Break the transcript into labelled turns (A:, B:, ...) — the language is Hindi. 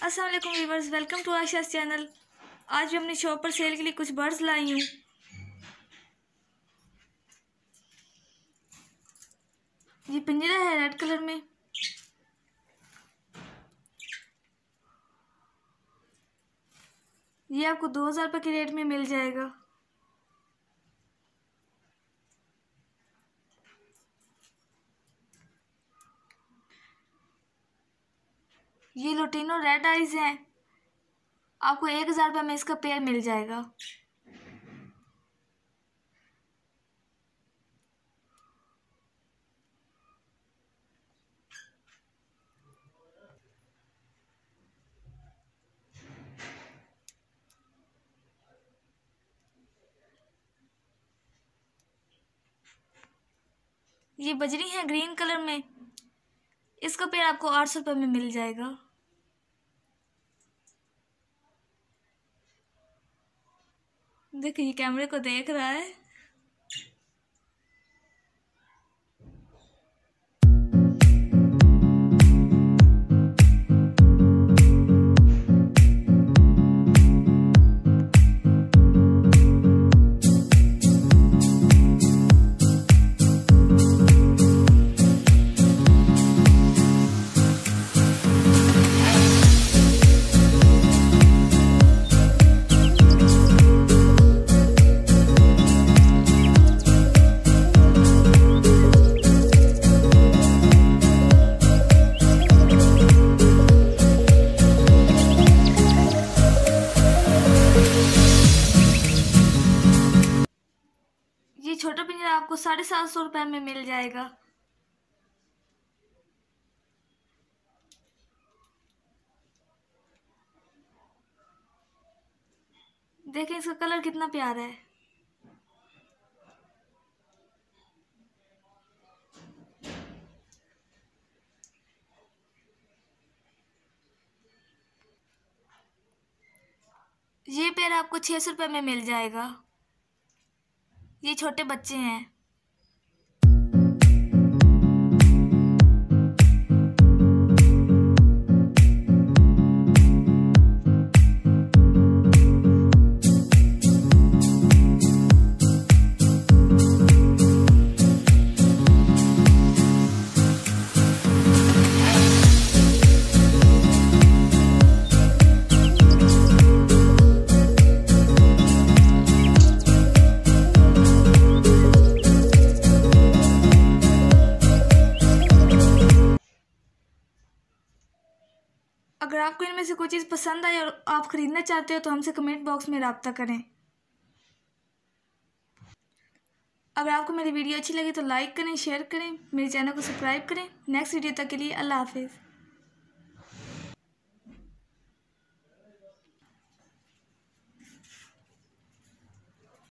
A: अस्सलाम वालेकुम व्यूवर्स, वेलकम टू आयशा's चैनल। आज भी अपनी शॉप पर सेल के लिए कुछ बर्ड्स लाई हूँ। ये पिंजरा है रेड कलर में। ये आपको 2000 रुपये के रेट में मिल जाएगा। ये लोटिनो रेड आइज हैं। आपको 1000 रुपये में इसका पेयर मिल जाएगा। ये बजरी है ग्रीन कलर में। इसका पेयर आपको 800 रुपये में मिल जाएगा। देखिए, ये कैमरे को देख रहा है। ये छोटा पिंजरा आपको 750 रुपये में मिल जाएगा। देखें इसका कलर कितना प्यारा है। ये पेयर आपको 600 रुपये में मिल जाएगा। ये छोटे बच्चे हैं। अगर आपको इनमें से कोई चीज़ पसंद आई और आप ख़रीदना चाहते हो तो हमसे कमेंट बॉक्स में रब्ता करें। अगर आपको मेरी वीडियो अच्छी लगी तो लाइक करें, शेयर करें, मेरे चैनल को सब्सक्राइब करें। नेक्स्ट वीडियो तक के लिए अल्लाह हाफिज़।